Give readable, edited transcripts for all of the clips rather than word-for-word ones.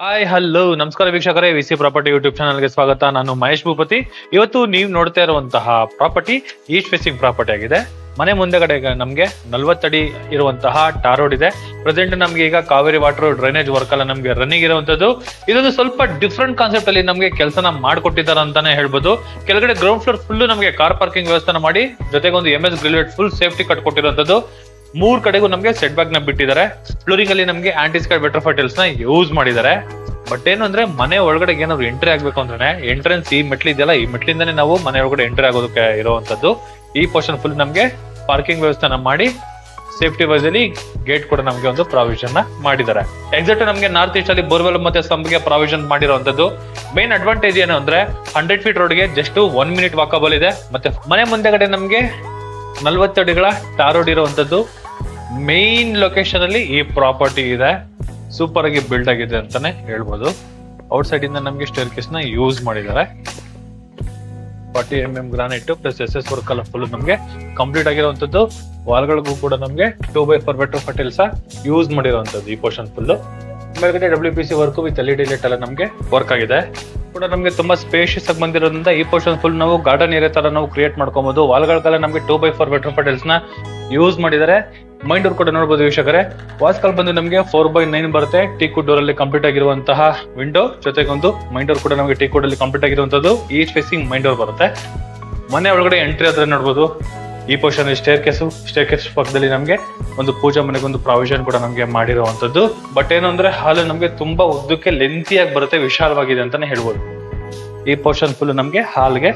Hi hello ನಮಸ್ಕಾರ ವೀಕ್ಷಕರೇ, VC property YouTube ಚಾನಲ್ಗೆ ಸ್ವಾಗತ. ನಾನು ಮಹೇಶ್ ಭೂಪತಿ. ಇವತ್ತು ನೀವು ನೋಡ್ತಾ ಇರುವಂತಹ ಪ್ರಾಪರ್ಟಿ ಈಸ್ಟ್ ಫೇಸಿಂಗ್ ಪ್ರಾಪರ್ಟಿ ಆಗಿದೆ. ಮನೆ ಮುಂದೆಗಡೆ ನಮ್ಗೆ 40 ಅಡಿ ಇರುವಂತಹ ಟಾರ್ ರೋಡ್ ಇದೆ. ಪ್ರೆಸೆಂಟ್ ನಮ್ಗೆ ಈಗ ಕಾವೇರಿ ವಾಟರ್ ಡ್ರೈನೇಜ್ ವರ್ಕ್ ಎಲ್ಲ ನಮ್ಗೆ ರನ್ನಿಂಗ್ ಇರುವಂತದ್ದು. ಇದೊಂದು ಸ್ವಲ್ಪ ಡಿಫ್ರೆಂಟ್ ಕಾನ್ಸೆಪ್ಟ್ ಅಲ್ಲಿ ನಮ್ಗೆ ಕೆಲಸನ ಮಾಡ್ಕೊಟ್ಟಿದ್ದಾರೆ ಅಂತಾನೆ ಹೇಳ್ಬೋದು. ಕೆಳಗಡೆ ಗ್ರೌಂಡ್ ಫ್ಲೋರ್ ಫುಲ್ ನಮ್ಗೆ ಕಾರ್ ಪಾರ್ಕಿಂಗ್ ವ್ಯವಸ್ಥೆ ಮಾಡಿ, ಜೊತೆಗೆ ಒಂದು MS ಗ್ರಿಲ್ವೇಟ್ ಫುಲ್ ಸೇಫ್ಟಿ ಕಟ್ಕೊಟ್ಟಿರುವಂತದ್ದು. 3 ಕಡೆಗೂ ನಮ್ಗೆ ಸೆಟ್ ಬ್ಯಾಕ್ ನ ಬಿಟ್ಟಿದ್ದಾರೆ. ಫ್ಲೋರಿಂಗ್ ಅಲ್ಲಿ ನಮ್ಗೆ ಆಂಟಿಸ್ಕೈಡ್ ಬೆಟರ್ಫೈಟಲ್ಸ್ ನ ಯೂಸ್ ಮಾಡಿದ್ದಾರೆ. ಬಟ್ ಏನು ಅಂದ್ರೆ ಮನೆ ಒಳಗಡೆ ಏನಾದ್ರು ಎಂಟ್ರಿ ಆಗ್ಬೇಕು ಅಂದ್ರೆ ಎಂಟ್ರೆನ್ಸ್ ಈ ಮೆಟ್ಲು ಇದೆಯಲ್ಲ, ಈ ಮೆಟ್ಲಿಂದಾನೇ ನಾವು ಮನೆ ಒಳಗಡೆ ಎಂಟ್ರಿ ಆಗೋದಕ್ಕೆ ಇರುವಂತದ್ದು. ಈ ಪೋರ್ಷನ್ ಫುಲ್ ನಮ್ಗೆ ಪಾರ್ಕಿಂಗ್ ವ್ಯವಸ್ಥೆನ ಮಾಡಿ ಸೇಫ್ಟಿ ವೈಸ್ ಅಲ್ಲಿ ಗೇಟ್ ಕೂಡ ನಮ್ಗೆ ಒಂದು ಪ್ರಾವಿಷನ್ ನ ಮಾಡಿದ್ದಾರೆ. ಎಕ್ಸಾಕ್ಟ್ ನಮ್ಗೆ ನಾರ್ತ್ ಈಸ್ಟ್ ಅಲ್ಲಿ ಬೋರ್ವೆಲ್ ಮತ್ತೆ ಸಂಬ್ಗೆ ಪ್ರಾವಿಷನ್ ಮಾಡಿರುವಂತದ್ದು. ಮೇನ್ ಅಡ್ವಾಂಟೇಜ್ ಏನು ಅಂದ್ರೆ 100 ಫೀಟ್ ರೋಡ್ಗೆ ಜಸ್ಟ್ 1 ಮಿನಿಟ್ ವಾಕಬಲ್ ಇದೆ. ಮತ್ತೆ ಮನೆ ಮುಂದೆಗಡೆ ನಮ್ಗೆ 40 ಅಡಿಗಳ ಟಾರ್ ರೋಡ್ ಇರುವಂತದ್ದು. ಮೇನ್ ಲೊಕೇಶನ್ ಅಲ್ಲಿ ಈ ಪ್ರಾಪರ್ಟಿ ಇದೆ. ಸೂಪರ್ ಆಗಿ ಬಿಲ್ಡ್ ಆಗಿದೆ ಅಂತಾನೆ ಹೇಳ್ಬೋದು. ಔಟ್ ಸೈಡ್ ಇಂದ ನಮ್ಗೆ ಸ್ಟೇರ್ ಕೇಸ್ ನ ಯೂಸ್ ಮಾಡಿದ್ದಾರೆ. 40 mm granite plus SS work ಎಲ್ಲ ಫುಲ್ ನಮ್ಗೆ ಕಂಪ್ಲೀಟ್ ಆಗಿರುವಂತದ್ದು. ವಾಲ್ಗಳಿಗೂ ಕೂಡ ನಮ್ಗೆ 2x4 ಬೆಟರ್ಫೈಟಲ್ಸ್ ಯೂಸ್ ಮಾಡಿರುವಂತದ್ದು. ಈ ಪೋರ್ಷನ್ ಫುಲ್ ಮೇಲ್ಗಡೆ WPC work with LED light ಎಲ್ಲ ನಮ್ಗೆ ವರ್ಕ್ ಆಗಿದೆ. ಕೂಡ ನಮ್ಗೆ ತುಂಬಾ ಸ್ಪೇಷಿಯಸ್ ಆಗಿ ಬಂದಿರೋದ್ರಿಂದ ಈ ಪೋರ್ಷನ್ ಫುಲ್ ನಾವು ಗಾರ್ಡನ್ ಏರಿಯಾ ತರ ನಾವು ಕ್ರಿಯೇಟ್ ಮಾಡ್ಕೊಬಹುದು. ವಾಲ್ಗಳಿಗೆಲ್ಲ ನಮ್ಗೆ 2x4 ಬೆಟರ್ಫೈಟಲ್ಸ್ ನ ಯೂಸ್ ಮಾಡಿದ್ದಾರೆ. ಮೈನ್ ಡೋರ್ ಕೂಡ ನೋಡಬಹುದು ವೀಕ್ಷಕರೇ. ವಾಸ್ಕಲ್ ಬಂದು ನಮಗೆ 4x9 ಬರುತ್ತೆ. ಟೀಕುಡ್ ಡೋರ್ ಅಲ್ಲಿ ಕಂಪ್ಲೀಟ್ ಆಗಿರುವಂತಹ ವಿಂಡೋ, ಜೊತೆಗೆ ಒಂದು ಮೈನ್ ಡೋರ್ ಕೂಡ ನಮಗೆ ಟೀಕುಡ್ ಅಲ್ಲಿ ಕಂಪ್ಲೀಟ್ ಆಗಿರುವಂತದ್ದು. ಈಸ್ಟ್ ಫೇಸಿಂಗ್ ಮೈನ್ ಡೋರ್ ಬರುತ್ತೆ. ಮನೆ ಒಳಗಡೆ ಎಂಟ್ರಿ ಆದ್ರೆ ನೋಡಬಹುದು ಈ ಪೋರ್ಷನ್ ಸ್ಟೇರ್ ಕೇಸ್ ಪಕ್ಕದಲ್ಲಿ ನಮ್ಗೆ ಒಂದು ಪೂಜಾ ಮನೆಗೆ ಒಂದು ಪ್ರಾವಿಷನ್ ಕೂಡ ನಮ್ಗೆ ಮಾಡಿರುವಂತದ್ದು. ಬಟ್ ಏನು ಅಂದ್ರೆ ಹಾಲು ನಮ್ಗೆ ತುಂಬಾ ಉದ್ದಕ್ಕೆ ಲೆಂತಿಯಾಗಿ ಬರುತ್ತೆ, ವಿಶಾಲವಾಗಿದೆ ಅಂತಾನೆ ಹೇಳ್ಬೋದು. ಈ ಪೋರ್ಷನ್ ಫುಲ್ ನಮ್ಗೆ ಹಾಲ್ಗೆ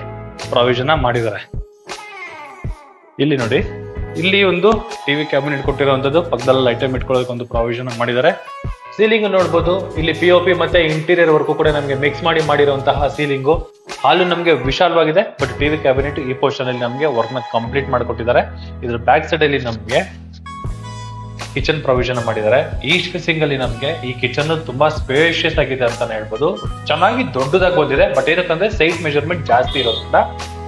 ಪ್ರಾವಿಷನ್ ಮಾಡಿದ್ದಾರೆ. ಇಲ್ಲಿ ನೋಡಿ, ಇಲ್ಲಿ ಒಂದು ಟಿವಿ ಕ್ಯಾಬಿನೆಟ್ ಕೊಟ್ಟಿರುವಂತದ್ದು. ಪಕ್ಕದಲ್ಲಿ ಐಟಮ್ ಇಟ್ಕೊಳ್ಳೋಕೆ ಒಂದು ಪ್ರಾವಿಷನ್ ಮಾಡಿದ್ದಾರೆ. ಸೀಲಿಂಗ್ ನೋಡಬಹುದು. ಇಲ್ಲಿ POP ಮತ್ತೆ ಇಂಟೀರಿಯರ್ ವರ್ಕ್ ಕೂಡ ನಮಗೆ ಮಿಕ್ಸ್ ಮಾಡಿರುವಂತಹ ಸೀಲಿಂಗು. ಹಾಲು ನಮಗೆ ವಿಶಾಲವಾಗಿದೆ. ಬಟ್ ಟಿವಿ ಕ್ಯಾಬಿನೆಟ್ ಈ ಪೋರ್ಷನ್ ಅಲ್ಲಿ ನಮಗೆ ವರ್ಕ್ ನ ಕಂಪ್ಲೀಟ್ ಮಾಡಿಕೊಟ್ಟಿದ್ದಾರೆ. ಇದ್ರ ಬ್ಯಾಕ್ ಸೈಡ್ ಅಲ್ಲಿ ನಮಗೆ ಕಿಚನ್ ಪ್ರಾವಿಷನ್ ಮಾಡಿದ್ದಾರೆ. ಈಸ್ಟ್ ಫೇಸಿಂಗ್ ಅಲ್ಲಿ ನಮಗೆ ಈ ಕಿಚನ್ ತುಂಬಾ ಸ್ಪೇಷಿಯಸ್ ಆಗಿದೆ ಅಂತಾನೆ ಹೇಳ್ಬೋದು. ಚೆನ್ನಾಗಿ ದೊಡ್ಡದಾಗಿ ಬಂದಿದೆ. ಬಟ್ ಏನಕ್ಕಂದ್ರೆ ಸೈಟ್ ಮೆಜರ್ಮೆಂಟ್ ಜಾಸ್ತಿ ಇರೋದ್ರಿಂದ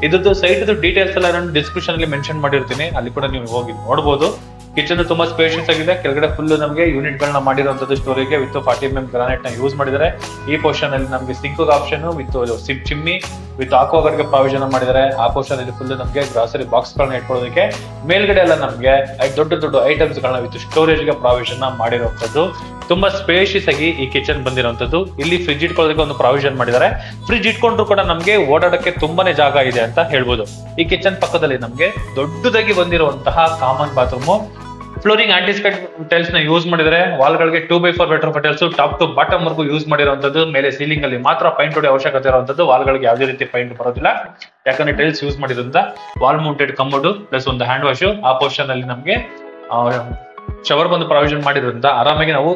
ಇದ್ರದ್ದು ಸೈಟ್ ಡೀಟೇಲ್ಸ್ ಎಲ್ಲ ನಾನು ಡಿಸ್ಕ್ರಿಪ್ಷನ್ ಅಲ್ಲಿ ಮೆನ್ಷನ್ ಮಾಡಿರ್ತೀನಿ, ಅಲ್ಲಿ ಕೂಡ ನೀವು ಹೋಗಿ ನೋಡಬಹುದು. ಕಿಚನ್ ತುಂಬಾ ಸ್ಪೇಷಿಯಸ್ ಆಗಿದೆ. ಕೆಳಗಡೆ ಫುಲ್ ನಮಗೆ ಯೂನಿಟ್ ಗಳನ್ನ ಮಾಡಿರುವಂತದ್ದು ಸ್ಟೋರೇಜ್ ವಿತ್ 40 mm ಗ್ರಾನೈಟ್ ನ ಯೂಸ್ ಮಾಡಿದ್ದಾರೆ. ಈ ಪೋರ್ಷನ್ ಅಲ್ಲಿ ನಮಗೆ ಸಿಂಕ್ ಆಪ್ಷನ್ ವಿತ್ ಸಿಪ್ ಚಿಮ್ಮಿ ವಿತ್ ಆಕ್ವಾಗಾರ್ಡ್ ಗೆ ಪ್ರಾವಿಷನ್ ಮಾಡಿದ್ದಾರೆ. ಆ ಪೋರ್ಷನ್ ಅಲ್ಲಿ ಫುಲ್ ನಮಗೆ ಗ್ರಾಸರಿ ಬಾಕ್ಸ್ ಗಳನ್ನ ಇಟ್ಕೊಳ್ಳೋದಕ್ಕೆ, ಮೇಲ್ಗಡೆ ಎಲ್ಲ ನಮಗೆ ದೊಡ್ಡ ಐಟಮ್ಸ್ ಗಳನ್ನ ವಿತ್ ಸ್ಟೋರೇಜ್ ಗೆ ಪ್ರಾವಿಷನ್ ಮಾಡಿರುವಂತದ್ದು. ತುಂಬಾ ಸ್ಪೇಷಿಯಸ್ ಆಗಿ ಈ ಕಿಚನ್ ಬಂದಿರುವಂತದ್ದು. ಇಲ್ಲಿ ಫ್ರಿಡ್ಜ್ ಇಟ್ಕೊಳ್ಳೋದಕ್ಕೆ ಒಂದು ಪ್ರಾವಿಷನ್ ಮಾಡಿದ್ದಾರೆ. ಫ್ರಿಡ್ಜ್ ಇಟ್ಕೊಂಡ್ರು ಕೂಡ ನಮಗೆ ಓಡಾಡಕ್ಕೆ ತುಂಬಾನೇ ಜಾಗ ಇದೆ ಅಂತ ಹೇಳ್ಬೋದು. ಈ ಕಿಚನ್ ಪಕ್ಕದಲ್ಲಿ ನಮಗೆ ದೊಡ್ಡದಾಗಿ ಬಂದಿರುವಂತಹ ಕಾಮನ್ ಬಾತ್ರೂಮ್. ಫ್ಲೋರಿಂಗ್ ಆಂಟಿಸ್ಕೈಡ್ ಟೈಲ್ಸ್ ನ ಯೂಸ್ ಮಾಡಿದರೆ. ವಾಲ್ಗಳಿಗೆ 2x4 ಬೆಟರ್ಫೈಟಲ್ಸ್ ಟಾಪ್ ಟು ಬಾಟಮ್ ವರ್ಗು ಯೂಸ್ ಮಾಡಿರುವಂತದ್ದು. ಮೇಲೆ ಸೀಲಿಂಗ್ ಅಲ್ಲಿ ಮಾತ್ರ ಪೈಂಟ್ ಹೊಡೆಯೋ ಅವಶ್ಯಕತೆ ಇರುವಂತದ್ದು. ವಾಲ್ಗಳಿಗೆ ಯಾವುದೇ ರೀತಿ ಪೈಂಟ್ ಬರೋದಿಲ್ಲ, ಯಾಕಂದ್ರೆ ಟೈಲ್ಸ್ ಯೂಸ್ ಮಾಡಿದ್ರಿಂದ. ವಾಲ್ ಮೌಂಟೆಡ್ ಕಮೋಡ್ ಪ್ಲಸ್ ಒಂದು ಹ್ಯಾಂಡ್ ವಾಶ್. ಆ ಪೋರ್ಷನ್ ಅಲ್ಲಿ ನಮಗೆ ಶವರ್ ಬಂದು ಪ್ರಾವಿಷನ್ ಮಾಡಿರೋದ್ರಿಂದ ಆರಾಮಾಗಿ ನಾವು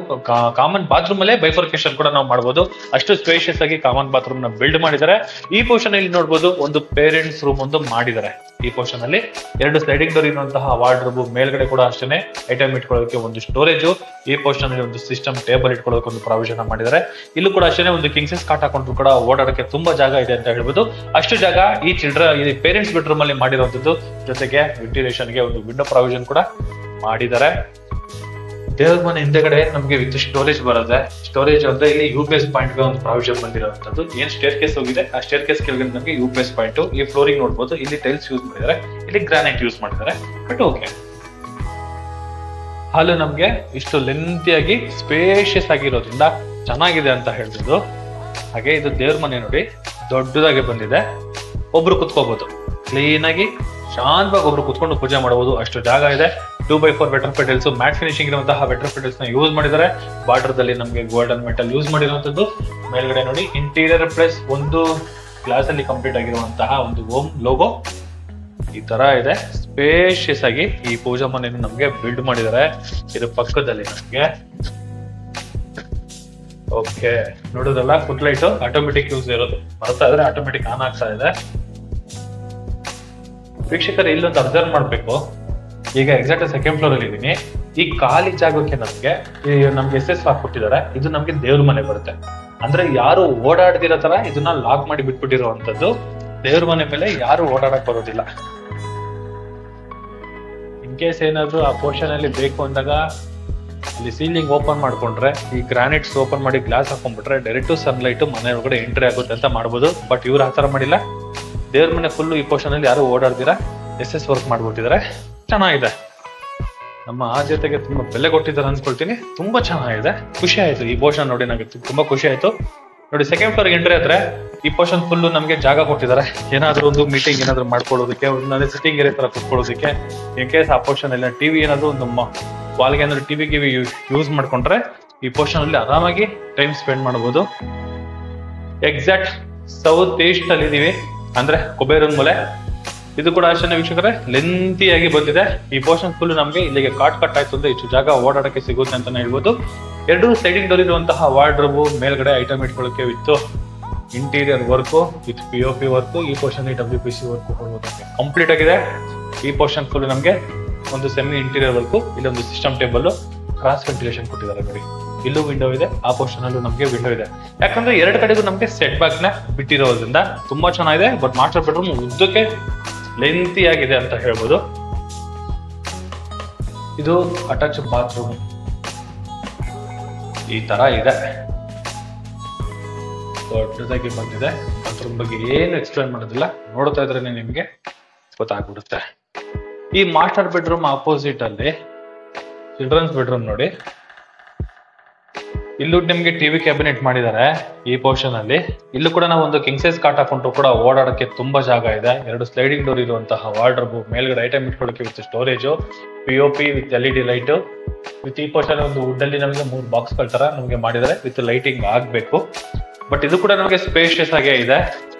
ಕಾಮನ್ ಬಾತ್ರೂಮ್ ಅಲ್ಲೇ ಬೈಫರ್ಕೇಶನ್ ಕೂಡ ನಾವು ಮಾಡಬಹುದು. ಅಷ್ಟು ಸ್ಪೇಷಿಯಸ್ ಆಗಿ ಕಾಮನ್ ಬಾತ್ರೂಮ್ ನ ಬಿಲ್ಡ್ ಮಾಡಿದ್ದಾರೆ. ಈ ಪೋರ್ಷನ್ ಅಲ್ಲಿ ನೋಡಬಹುದು ಒಂದು ಪೇರೆಂಟ್ಸ್ ರೂಮ್ ಒಂದು ಮಾಡಿದ್ದಾರೆ. ಈ ಪೋರ್ಷನ್ ಅಲ್ಲಿ 2 ಸ್ಲೈಡಿಂಗ್ ಡೋರ್ ಇರುವಂತಹ ವಾರ್ಡ್ರೋಬ್, ಮೇಲ್ಗಡೆ ಕೂಡ ಅಷ್ಟೇ ಐಟಮ್ ಇಟ್ಕೊಳ್ಳೋಕೆ ಒಂದು ಸ್ಟೋರೇಜ್. ಈ ಪೋರ್ಷನ್ ಅಲ್ಲಿ ಒಂದು ಸಿಸ್ಟಮ್ ಟೇಬಲ್ ಇಟ್ಕೊಳ್ಳೋಕೆ ಒಂದು ಪ್ರಾವಿಷನ್ ಮಾಡಿದ್ದಾರೆ. ಇಲ್ಲೂ ಕೂಡ ಅಷ್ಟೇ ಒಂದು ಕಿಂಗ್ಸೈಸ್ ಕಾಟ್ ಹಾಕೊಂಡ್ರು ಕೂಡ ಓಡಾಡಕ್ಕೆ ತುಂಬಾ ಜಾಗ ಇದೆ ಅಂತ ಹೇಳ್ಬೋದು. ಅಷ್ಟು ಜಾಗ ಈ ಪೇರೆಂಟ್ಸ್ ಬೆಡ್ರೂಮ್ ಅಲ್ಲಿ ಮಾಡಿರುವಂತದ್ದು. ಜೊತೆಗೆ ವೆಂಟಿಲೇಷನ್ ಗೆ ಒಂದು ವಿಂಡೋ ಪ್ರಾವಿಷನ್ ಕೂಡ ಮಾಡಿದ್ದಾರೆ. ದೇವ್ರ ಮನೆ ಹಿಂದೆಗಡೆ ನಮಗೆ ವಿತ್ ಸ್ಟೋರೇಜ್ ಬರುತ್ತೆ. ಸ್ಟೋರೇಜ್ ಅಂದ್ರೆ ಇಲ್ಲಿ UPS ಪಾಯಿಂಟ್ ಗೆ ಒಂದು ಪ್ರಾವಿಷನ್ ಬಂದಿರುವಂತದ್ದು. ಏನ್ ಸ್ಟೇರ್ ಕೇಸ್ ಹೋಗಿದೆ ಆ ಸ್ಟೇರ್ ಕೇಸ್ ಕೆಳಗಡೆ ನಮಗೆ UPS ಪಾಯಿಂಟ್. ಈ ಫ್ಲೋರಿಂಗ್ ನೋಡಬಹುದು, ಇಲ್ಲಿ ಟೈಲ್ಸ್ ಯೂಸ್ ಮಾಡಿದ್ದಾರೆ, ಇಲ್ಲಿ ಗ್ರಾನೈಟ್ ಯೂಸ್ ಮಾಡಿದ್ದಾರೆ. ಬಟ್ ಓಕೆ, ಹಾಲು ನಮ್ಗೆ ಇಷ್ಟು ಲೆಂತಿಯಾಗಿ ಸ್ಪೇಷಿಯಸ್ ಆಗಿರೋದ್ರಿಂದ ಚೆನ್ನಾಗಿದೆ ಅಂತ ಹೇಳ್ಬೋದು. ಹಾಗೆ ಇದು ದೇವ್ರ ಮನೆ ನೋಡಿ, ದೊಡ್ಡದಾಗಿ ಬಂದಿದೆ. ಒಬ್ರು ಕುತ್ಕೋಬಹುದು ಕ್ಲೀನ್ ಆಗಿ, ಶಾಂತವಾಗಿ ಒಬ್ರು ಕುತ್ಕೊಂಡು ಪೂಜೆ ಮಾಡಬಹುದು. ಅಷ್ಟು ಜಾಗ ಇದೆ. 2x4 ಬೆಟರ್ಫೈಟಲ್ಸ್ ಮ್ಯಾಟ್ ಫಿನಿಶಿಂಗ್ ಇರುವಂತಹ ಬೆಟರ್ಫೈಟಲ್ಸ್ ನ ಯೂಸ್ ಮಾಡಿದ್ದಾರೆ. ಬಾರ್ಡರ್ ನಮಗೆ ಗೋಲ್ಡನ್ ಮೆಟಲ್ ಯೂಸ್ ಮಾಡಿರುವಂತದ್ದು. ಮೇಲ್ಗಡೆ ನೋಡಿ ಇಂಟೀರಿಯರ್ ಪ್ಲಸ್ ಒಂದು ಗ್ಲಾಸ್ ಅಲ್ಲಿ ಕಂಪ್ಲೀಟ್ ಆಗಿರುವಂತಹ ಒಂದು ಓಂ ಲೋಗೋ ಈ ತರ ಇದೆ. ಸ್ಪೇಷಿಯಸ್ ಆಗಿ ಈ ಪೂಜಾ ಮನೆಯನ್ನು ನಮ್ಗೆ ಬಿಲ್ಡ್ ಮಾಡಿದ್ದಾರೆ. ಇದ್ರ ಪಕ್ಕದಲ್ಲಿ ನಮ್ಗೆ ಓಕೆ ನೋಡೋದಲ್ಲ, ಫುಟ್ ಲೈಟ್ ಆಟೋಮೆಟಿಕ್ ಯೂಸ್ ಇರೋದು. ಬರ್ತಾ ಇದ್ರೆ ಆಟೋಮೆಟಿಕ್ ಆನ್ ಆಗ್ತಾ ಇದೆ. ವೀಕ್ಷಕರು ಇಲ್ಲೊಂದು ಅಬ್ಸರ್ವ್ ಮಾಡ್ಬೇಕು. ಈಗ ಎಕ್ಸಾಕ್ಟ್ ಸೆಕೆಂಡ್ ಫ್ಲೋರ್ ಅಲ್ಲಿ ಇದೀನಿ. ಈ ಖಾಲಿ ಜಾಗಕ್ಕೆ ನಮ್ಗೆ SS ಹಾಕ್ಬಿಟ್ಟಿದ್ದಾರೆ. ಇದು ನಮ್ಗೆ ದೇವ್ರ ಮನೆ ಬರುತ್ತೆ. ಅಂದ್ರೆ ಯಾರು ಓಡಾಡ್ದಿರೋ ತರ ಇದನ್ನ ಲಾಕ್ ಮಾಡಿ ಬಿಟ್ಬಿಟ್ಟಿರುವಂತದ್ದು. ದೇವ್ರ ಮನೆ ಮೇಲೆ ಯಾರು ಓಡಾಡಕ್ ಬರೋದಿಲ್ಲ. ಇನ್ ಕೇಸ್ ಏನಾದ್ರು ಆ ಪೋರ್ಷನ್ ಅಲ್ಲಿ ಬೇಕು ಅಂದಾಗ ಇಲ್ಲಿ ಸೀಲಿಂಗ್ ಓಪನ್ ಮಾಡ್ಕೊಂಡ್ರೆ ಈ ಗ್ರಾನೈಟ್ಸ್ ಓಪನ್ ಮಾಡಿ ಗ್ಲಾಸ್ ಹಾಕೊಂಡ್ಬಿಟ್ರೆ ಡೈರೆಕ್ಟ್ ಸನ್ಲೈಟ್ ಮನೆ ಒಳಗಡೆ ಎಂಟ್ರಿ ಆಗುತ್ತೆ ಅಂತ ಮಾಡ್ಬೋದು. ಬಟ್ ಇವ್ರು ಆ ಥರ ಮಾಡಿಲ್ಲ. ದೇವ್ರ ಮನೆ ಫುಲ್ ಈ ಪೋರ್ಷನ್ ಅಲ್ಲಿ ಯಾರು ಓಡಾಡ್ದಿರ SS ವರ್ಕ್ ಮಾಡ್ಬಿಟ್ಟಿದ್ದಾರೆ. ಚೆನ್ನಾಗಿದೆ. ನಮ್ಮ ಆದ್ಯತೆಗೆ ತುಂಬಾ ಬೆಲೆ ಕೊಟ್ಟಿದ್ದಾರೆ ಅನ್ಕೊಳ್ತೀನಿ. ತುಂಬಾ ಚೆನ್ನಾಗಿದೆ. ಖುಷಿ ಆಯ್ತು ಈ ಪೋರ್ಷನ್ ನೋಡಿ, ನನಗೆ ತುಂಬಾ ಖುಷಿ ಆಯ್ತು ನೋಡಿ. ಸೆಕೆಂಡ್ ಫ್ಲೋರ್ ಎಂಟ್ರಿ ಆದ್ರೆ ಈ ಪೋರ್ಷನ್ ಫುಲ್ ನಮಗೆ ಜಾಗ ಕೊಟ್ಟಿದ್ದಾರೆ. ಏನಾದ್ರು ಒಂದು ಮೀಟಿಂಗ್ ಏನಾದ್ರು ಮಾಡ್ಕೊಳ್ಳೋದಕ್ಕೆ, ಒಂದೊಂದೇ ಸಿಟ್ಟಿಂಗ್ ಏರಿಯಾ ತರ ಕುತ್ಕೊಳ್ಳೋದಕ್ಕೆ, ಇನ್ ಕೇಸ್ ಆ ಪೋರ್ಷನ್ ಅಲ್ಲಿ ಟಿವಿ ಏನಾದ್ರು ಒಂದು ವಾಲ್ಗೆ ಏನಾದ್ರು ಟಿವಿ ಯೂಸ್ ಮಾಡ್ಕೊಂಡ್ರೆ ಈ ಪೋರ್ಷನ್ ಅಲ್ಲಿ ಆರಾಮಾಗಿ ಟೈಮ್ ಸ್ಪೆಂಡ್ ಮಾಡಬಹುದು. ಎಕ್ಸಾಕ್ಟ್ ಸೌತ್ ಈಸ್ಟ್ ಅಲ್ಲಿ ಇದೀವಿ, ಅಂದ್ರೆ ಕುಬೇರನ್ ಮೂಲೆ. ಇದು ಕೂಡ ಅಷ್ಟೇ ವೀಕ್ಷಕರೇ, ಲೆಂತಿಯಾಗಿ ಬಂದಿದೆ. ಈ ಪೋರ್ಷನ್ ಫುಲ್ ನಮಗೆ ಇಲ್ಲಿಗೆ ಕಾಟ್ ಆಯ್ತು ಅಂದ್ರೆ ಇಷ್ಟು ಜಾಗ ಓಡಾಡಕ್ಕೆ ಸಿಗುತ್ತೆ ಅಂತಾನೆ ಹೇಳ್ಬೋದು. ಎರಡು ಸೈಡಿಂಗ್ ಡೋರ್ ಇರುವಂತಹ ವಾರ್ಡ್ರೋಬ್, ಮೇಲ್ಗಡೆ ಐಟಮ್ ಇಟ್ಕೊಳ್ಳೋಕೆ with interior work with POP work. ಈ ಪೋರ್ಷನ್ WPC ವರ್ಕ್ ಕಂಪ್ಲೀಟ್ ಆಗಿದೆ. ಈ ಪೋರ್ಷನ್ ಫುಲ್ ನಮಗೆ ಒಂದು ಸೆಮಿ ಇಂಟೀರಿಯರ್ ವರ್ಕ್. ಇಲ್ಲಿ ಒಂದು ಸಿಸ್ಟಮ್ ಟೇಬಲ್, ಕ್ರಾಸ್ ವೆಂಟಿಲೇಷನ್ ಕೊಟ್ಟಿದ್ದಾರೆ ನೋಡಿ. ಇಲ್ಲೂ ವಿಂಡೋ ಇದೆ, ಆ ಪೋರ್ಷನ್ ಅಲ್ಲೂ ನಮಗೆ ವಿಂಡೋ ಇದೆ. ಯಾಕಂದ್ರೆ ಎರಡು ಕಡೆಗೂ ನಮಗೆ ಸೆಟ್ ಬ್ಯಾಕ್ ನ ಬಿಟ್ಟಿರೋದ್ರಿಂದ ತುಂಬಾ ಚೆನ್ನಾಗಿದೆ. ಬಟ್ ಮಾಸ್ಟರ್ ಬೆಡ್ರೂಮ್ ಉದ್ದಕ್ಕೆ ಲೆಂತಿ ಆಗಿದೆ ಅಂತ ಹೇಳ್ಬೋದು. ಇದು ಅಟ್ಯಾಚ್ ಬಾತ್ರೂಮ್ ಈ ತರ ಇದೆ, ದೊಡ್ಡದಾಗಿ ಬಂದಿದೆ. ಬಾತ್ರೂಮ್ ಬಗ್ಗೆ ಏನು ಎಕ್ಸ್ಪ್ಲೇನ್ ಮಾಡೋದಿಲ್ಲ, ನೋಡ್ತಾ ಇದ್ರೆ ನಿಮ್ಗೆ ಗೊತ್ತಾಗ್ಬಿಡುತ್ತೆ. ಈ ಮಾಸ್ಟರ್ ಬೆಡ್ರೂಮ್ ಆಪೋಸಿಟ್ ಅಲ್ಲಿ ಚಿಲ್ಡ್ರನ್ಸ್ ಬೆಡ್ರೂಮ್ ನೋಡಿ. ಇಲ್ಲೂ ನಿಮ್ಗೆ ಟಿವಿ ಕ್ಯಾಬಿನೆಟ್ ಮಾಡಿದ್ದಾರೆ ಈ ಪೋರ್ಷನ್ ಅಲ್ಲಿ. ಇಲ್ಲೂ ಕೂಡ ನಾವು ಒಂದು ಕಿಂಗ್ ಸೈಜ್ ಕಾಟ್ ಹಾಕೊಂಡ್ರು ಕೂಡ ಓಡಾಡಕ್ಕೆ ತುಂಬಾ ಜಾಗ ಇದೆ. ಎರಡು ಸ್ಲೈಡಿಂಗ್ ಡೋರ್ ಇರುವಂತಹ ವಾರ್ಡ್ರೋಬ್, ಮೇಲ್ಗಡೆ ಐಟಮ್ ಇಟ್ಕೊಳ್ಳೋಕೆ with storage, POP with LED light with. ಈ ಪೋರ್ಷನ್ ಒಂದು ವುಡ್ ಅಲ್ಲಿ ನಮಗೆ 3 ಬಾಕ್ಸ್ಗಳ ತರ ನಮಗೆ ಮಾಡಿದ್ದಾರೆ ವಿತ್ ಲೈಟಿಂಗ್ ಆಗ್ಬೇಕು. ಬಟ್ ಇದು ಕೂಡ ನಮಗೆ ಸ್ಪೇಷಿಯಸ್ ಆಗೇ ಇದೆ.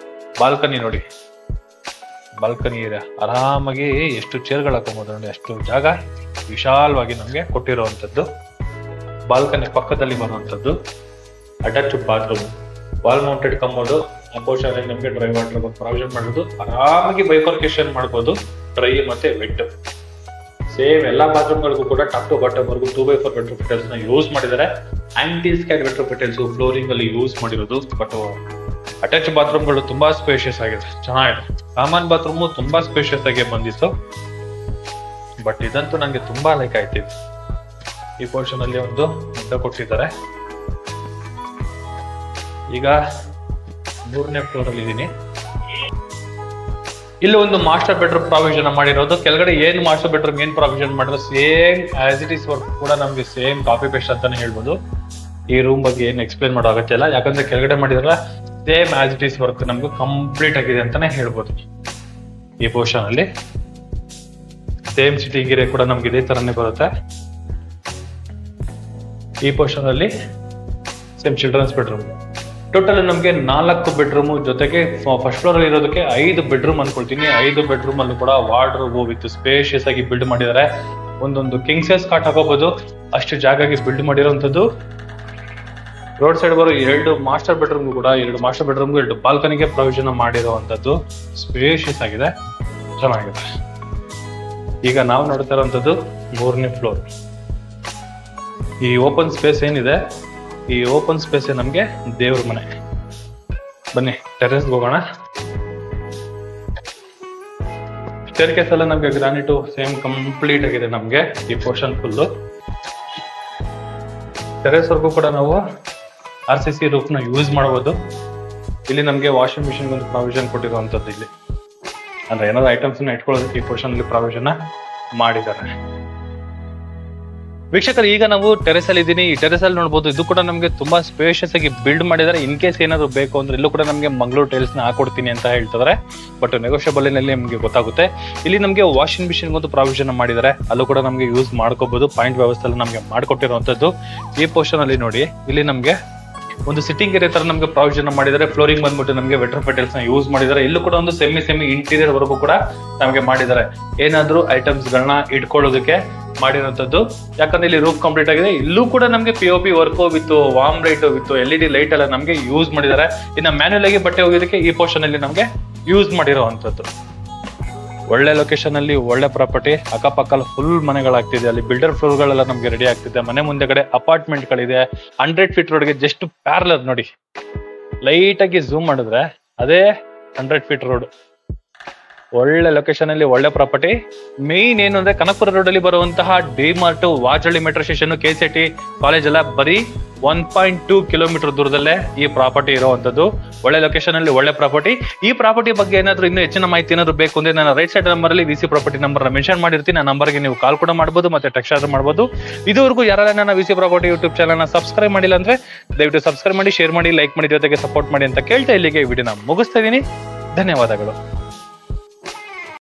ಬಾಲ್ಕನಿ ನೋಡಿ, ಬಾಲ್ಕನಿ ಇದೆ. ಆರಾಮಾಗಿ ಎಷ್ಟು ಚೇರ್ಗಳು ಹಾಕೋಬಹುದು ನೋಡಿ, ಅಷ್ಟು ಜಾಗ ವಿಶಾಲವಾಗಿ ನಮಗೆ ಕೊಟ್ಟಿರುವಂತದ್ದು. ಬಾಲ್ಕನಿ ಪಕ್ಕದಲ್ಲಿ ಬರುವಂತದ್ದು attach bathroom, wall mounted commode. ಆ ಪೋರ್ಷನ್ ಅಲ್ಲಿ ನಮಗೆ ಡ್ರೈ ವಾಟರ್ ಪ್ರಾವಿಷನ್ ಮಾಡೋದು, ಆರಾಮಾಗಿ ಬೈಫರ್ಕೇಶನ್ ಮಾಡಬಹುದು ಡ್ರೈ ಮತ್ತೆ ವೆಟ್. ಸೇಮ್ ಎಲ್ಲಾ ಬಾತ್ರೂಮ್ ಗಳಿಗೂ ಕೂಡ ಟಾಪ್ ಟು ಬಾಟಮ್ ವರೆಗೂ 2x4 ವೆಟ್ರೋಫಿಟಲ್ಸ್ ನ ಯೂಸ್ ಮಾಡಿದ್ದಾರೆ. ಆಂಟಿ ಸ್ಕ್ಯಾಡ್ ವೆಟ್ರೋಫಿಟಲ್ಸ್ ಫ್ಲೋರಿಂಗ್ ಅಲ್ಲಿ ಯೂಸ್ ಮಾಡಿರೋದು. ಬಟ್ ಅಟ್ಯಾಚ್ ಬಾತ್ರೂಮ್ ಗಳು ತುಂಬಾ ಸ್ಪೇಷಿಯಸ್ ಆಗಿದೆ, ಚೆನ್ನಾಗಿದೆ. ಕಾಮನ್ ಬಾತ್ರೂಮ್ ತುಂಬಾ ಸ್ಪೇಷಿಯಸ್ ಆಗಿ ಬಂದಿತ್ತು. ಬಟ್ ಇದಂತೂ ನಂಗೆ ತುಂಬಾ ಲೈಕ್ ಆಯ್ತಿತ್ತು. ಈ ಪೋರ್ಷನ್ ಅಲ್ಲಿ ಒಂದು ವಿಂಡೋ ಕೊಟ್ಟಿದ್ದಾರೆ. ಈಗ 3ನೇ ಫ್ಲೋರ್ ಅಲ್ಲಿ ಇದೀನಿ. ಇಲ್ಲಿ ಒಂದು ಮಾಸ್ಟರ್ ಬೆಡ್ರೂಮ್ ಪ್ರಾವಿಷನ್ ಮಾಡಿರೋದು. ಕೆಳಗಡೆ ಏನ್ ಮಾಸ್ಟರ್ ಬೆಡ್ರೂಮ್ ಏನ್ ಪ್ರಾವಿಷನ್ ಮಾಡಿರೋ same as it is work ಕೂಡ ನಮ್ಗೆ ಸೇಮ್ ಕಾಪಿ ಪೇಸ್ಟ್ ಅಂತಾನೆ ಹೇಳ್ಬೋದು. ಈ ರೂಮ್ ಬಗ್ಗೆ ಏನು ಎಕ್ಸ್ಪ್ಲೇನ್ ಮಾಡೋ ಅಗತ್ಯ ಇಲ್ಲ, ಯಾಕಂದ್ರೆ ಕೆಳಗಡೆ ಮಾಡಿದ್ರೆ same as it is work ನಮ್ಗೆ ಕಂಪ್ಲೀಟ್ ಆಗಿದೆ ಅಂತಾನೆ ಹೇಳ್ಬೋದು. ಈ ಪೋರ್ಷನ್ ಅಲ್ಲಿ ಸೇಮ್ ಸಿಟಿಂಗ್ ಏರಿಯಾ ಕೂಡ ನಮ್ಗೆ ಇದೇ ತರನೇ ಬರುತ್ತೆ. ಈ ಪೋರ್ಷನ್ ಅಲ್ಲಿ ಸೇಮ್ ಚಿಲ್ಡ್ರನ್ಸ್ ಬೆಡ್ರೂಮ್. ಟೋಟಲ್ ನಮಗೆ 4 ಬೆಡ್ರೂಮ್ ಜೊತೆಗೆ ಫಸ್ಟ್ ಫ್ಲೋರ್ ಅಲ್ಲಿ ಇರೋದಕ್ಕೆ 5 ಬೆಡ್ರೂಮ್ ಅನ್ಕೊಳ್ತೀನಿ. 5 ಬೆಡ್ರೂಮ್ ಅಲ್ಲೂ ಕೂಡ ವಾರ್ಡ್ರೋಬ್ ವಿತ್ ಸ್ಪೇಷಿಯಸ್ ಆಗಿ ಬಿಲ್ಡ್ ಮಾಡಿದ್ದಾರೆ. ಒಂದೊಂದು ಕಿಂಗ್ ಸೈಜ್ ಕಾಟ್ ಹಾಕೋಬಹುದು, ಅಷ್ಟು ಜಾಗಾಗಿ ಬಿಲ್ಡ್ ಮಾಡಿರುವಂತದ್ದು. ರೋಡ್ ಸೈಡ್ ಬರೋ 2 ಮಾಸ್ಟರ್ ಬೆಡ್ರೂಮ್ ಕೂಡ 2 ಮಾಸ್ಟರ್ ಬೆಡ್ರೂಮ್ 2 ಬಾಲ್ಕನಿಗೆ ಪ್ರೊವಿಷನ್ ಮಾಡಿರುವಂತದ್ದು. ಸ್ಪೇಷಿಯಸ್ ಆಗಿದೆ, ಚೆನ್ನಾಗಿದೆ. ಈಗ ನಾವು ನೋಡ್ತಾ ಇರುವಂತದ್ದು 3ನೇ ಫ್ಲೋರ್. ಈ ಓಪನ್ ಸ್ಪೇಸ್ ಏನಿದೆ, ಈ ಓಪನ್ ಸ್ಪೇಸ್ ನಮ್ಗೆ ದೇವ್ರ ಮನೆ. ಬನ್ನಿ ಟೆರೆಸ್ ಹೋಗೋಣ. ಸ್ಟೇರ್ಕೇಸ್ ಎಲ್ಲ ನಮ್ಗೆ ಗ್ರಾನೈಟ್ ಸೇಮ್ ಕಂಪ್ಲೀಟ್ ಆಗಿದೆ ನಮ್ಗೆ ಈ ಪೋರ್ಷನ್ ಫುಲ್. ಟೆರೆಸ್ ವರ್ಗೂ ಕೂಡ ನಾವು RCC ರೂಫ್ ನ ಯೂಸ್ ಮಾಡಬಹುದು. ಇಲ್ಲಿ ನಮ್ಗೆ ವಾಷಿಂಗ್ ಮಿಷಿನ್ ಒಂದು ಪ್ರಾವಿಷನ್ ಕೊಟ್ಟಿರುವಂತದ್ದು. ಇಲ್ಲಿ ಅಂದ್ರೆ ಏನಾದ್ರು ಐಟಮ್ಸ್ ನ ಇಟ್ಕೊಳ್ಳೋದಕ್ಕೆ ಈ ಪೋರ್ಷನ್ ಅಲ್ಲಿ ಪ್ರಾವಿಷನ್ ಮಾಡಿದ್ದಾರೆ. ವೀಕ್ಷಕರು, ಈಗ ನಾವು ಟೆರೆಸ್ ಅಲ್ಲಿ ಇದ್ದೀನಿ. ಈ ಟೆರೆಸ್ ಅಲ್ಲಿ ನೋಡಬಹುದು, ಇದು ಕೂಡ ನಮಗೆ ತುಂಬಾ ಸ್ಪೇಷಿಯಸ್ ಆಗಿ ಬಿಲ್ಡ್ ಮಾಡಿದ್ದಾರೆ. ಇನ್ ಕೇಸ್ ಏನಾದ್ರು ಬೇಕು ಅಂದ್ರೆ ಇಲ್ಲೂ ಕೂಡ ನಮಗೆ ಮಂಗಳೂರು ಟೈಲ್ಸ್ ನ ಹಾಕೊಡ್ತೀನಿ ಅಂತ ಹೇಳ್ತಿದ್ದಾರೆ. ಬಟ್ ನೆಗೋಷಿಯಬಲ್ ನಲ್ಲಿ ನಮಗೆ ಗೊತ್ತಾಗುತ್ತೆ. ಇಲ್ಲಿ ನಮಗೆ ವಾಷಿಂಗ್ ಮಿಷಿನ್ ಒಂದು ಪ್ರಾವಿಷನ್ ಮಾಡಿದ್ದಾರೆ, ಅಲ್ಲೂ ಕೂಡ ನಮಗೆ ಯೂಸ್ ಮಾಡ್ಕೋಬಹುದು. ಪಾಯಿಂಟ್ ವ್ಯವಸ್ಥೆ ನಮಗೆ ಮಾಡ್ಕೊಟ್ಟಿರುವಂತದ್ದು. ಈ ಪೋರ್ಷನ್ ಅಲ್ಲಿ ನೋಡಿ, ಇಲ್ಲಿ ನಮಗೆ ಒಂದು ಸಿಟ್ಟಿಂಗ್ ಏರಿಯಾ ತರ ನಮಗೆ ಪ್ರಾವಿಷನ್ ಮಾಡಿದ್ದಾರೆ. ಫ್ಲೋರಿಂಗ್ ಬಂದ್ಬಿಟ್ಟು ನಮಗೆ ವೆಟ್ರೋಫಿಟಲ್ಸ್ ನ ಯೂಸ್ ಮಾಡಿದ್ದಾರೆ. ಇಲ್ಲೂ ಕೂಡ ಒಂದು ಸೆಮಿ ಇಂಟೀರಿಯರ್ ವರ್ಗೂ ಕೂಡ ನಮಗೆ ಮಾಡಿದ್ದಾರೆ. ಏನಾದ್ರೂ ಐಟಮ್ಸ್ ಗಳನ್ನ ಇಟ್ಕೊಳ್ಳೋದಕ್ಕೆ ಮಾಡಿರುವಂತದ್ದು. ಯಾಕಂದ್ರೆ ಇಲ್ಲಿ ರೂಫ್ ಕಂಪ್ಲೀಟ್ ಆಗಿದೆ. ಇಲ್ಲೂ ಕೂಡ ನಮಗೆ POP work with warm light with LED light ಎಲ್ಲ ನಮಗೆ ಯೂಸ್ ಮಾಡಿದ್ದಾರೆ. ಇನ್ನು ಮ್ಯಾನ್ಯುಯಲ್ ಆಗಿ ಬಟ್ಟೆ ಹೋಗೋದಕ್ಕೆ ಈ ಪೋರ್ಷನ್ ಅಲ್ಲಿ ನಮಗೆ ಯೂಸ್ ಮಾಡಿರುವಂತದ್ದು. ಒಳ್ಳೆ ಲೊಕೇಶನ್ ಅಲ್ಲಿ ಒಳ್ಳೆ ಪ್ರಾಪರ್ಟಿ. ಅಕ್ಕಪಕ್ಕ ಫುಲ್ ಮನೆಗಳಾಗ್ತಿದೆ. ಅಲ್ಲಿ ಬಿಲ್ಡರ್ ಫ್ಲೋರ್ ಗಳೆಲ್ಲ ನಮ್ಗೆ ರೆಡಿ ಆಗ್ತಿದೆ. ಮನೆ ಮುಂದೆಗಡೆ ಅಪಾರ್ಟ್ಮೆಂಟ್ ಗಳಿದೆ. 100 ಫೀಟ್ ರೋಡ್ಗೆ ಜಸ್ಟ್ ಪ್ಯಾರಲರ್ ನೋಡಿ, ಲೈಟ್ ಆಗಿ ಝೂಮ್ ಮಾಡಿದ್ರೆ ಅದೇ 100 ಫೀಟ್ ರೋಡ್. ಒಳ್ಳೆ ಲೊಕೇಶನ್ ಅಲ್ಲಿ ಒಳ್ಳೆ ಪ್ರಾಪರ್ಟಿ. ಮೇನ್ ಏನು ಅಂದ್ರೆ ಕನಕಪುರ ರೋಡ್ ಅಲ್ಲಿ ಬರುವಂತಹ ಡಿ ಮಾರ್ಟ್, ವಾಜಳ್ಳಿ ಮೆಟ್ರೋ ಸ್ಟೇಷನ್, KCT ಕಾಲೇಜ್ ಎಲ್ಲ ಬರೀ 1.2 ಕಿಲೋಮೀಟರ್ ದೂರದಲ್ಲೇ ಈ ಪ್ರಾಪರ್ಟಿ ಇರುವಂತದ್ದು. ಒಳ್ಳೆ ಲೊಕೇಶನ್ ಅಲ್ಲಿ ಒಳ್ಳೆ ಪ್ರಾಪರ್ಟಿ. ಈ ಪ್ರಾಪರ್ಟಿ ಬಗ್ಗೆ ಏನಾದ್ರು ಇನ್ನೂ ಹೆಚ್ಚಿನ ಮಾಹಿತಿ ಏನಾದ್ರು ಬೇಕು ಅಂದ್ರೆ ನಾನು ರೈಟ್ ಸೈಡ್ ನಂಬರ್ ಅಲ್ಲಿ VC ಪ್ರಾಪರ್ಟಿ ನಂಬರ್ ಮೆನ್ಷನ್ ಮಾಡಿರ್ತೀನಿ. ಆ ನಂಬರ್ಗೆ ನೀವು ಕಾಲ್ ಕೂಡ ಮಾಡಬಹುದು, ಮತ್ತೆ ಟೆಕ್ಸ್ಟ್ ಆರ್ಡರ್ ಮಾಡಬಹುದು. ಇದುವರೆಗೂ ಯಾರೆಲ್ಲ ನನ್ನ VC property YouTube channel subscribe ಮಾಡಿಲ್ಲ ಅಂದ್ರೆ ದಯವಿಟ್ಟು ಸಬ್ಸ್ಕ್ರೈಬ್ ಮಾಡಿ, ಶೇರ್ ಮಾಡಿ, ಲೈಕ್ ಮಾಡಿ, ಜೊತೆಗೆ ಸಪೋರ್ಟ್ ಮಾಡಿ ಅಂತ ಕೇಳ್ತಾ ಇಲ್ಲಿಗೆ ವಿಡಿಯೋನ ಮುಗಿಸ್ತಾ ಇದೀನಿ. ಧನ್ಯವಾದಗಳು.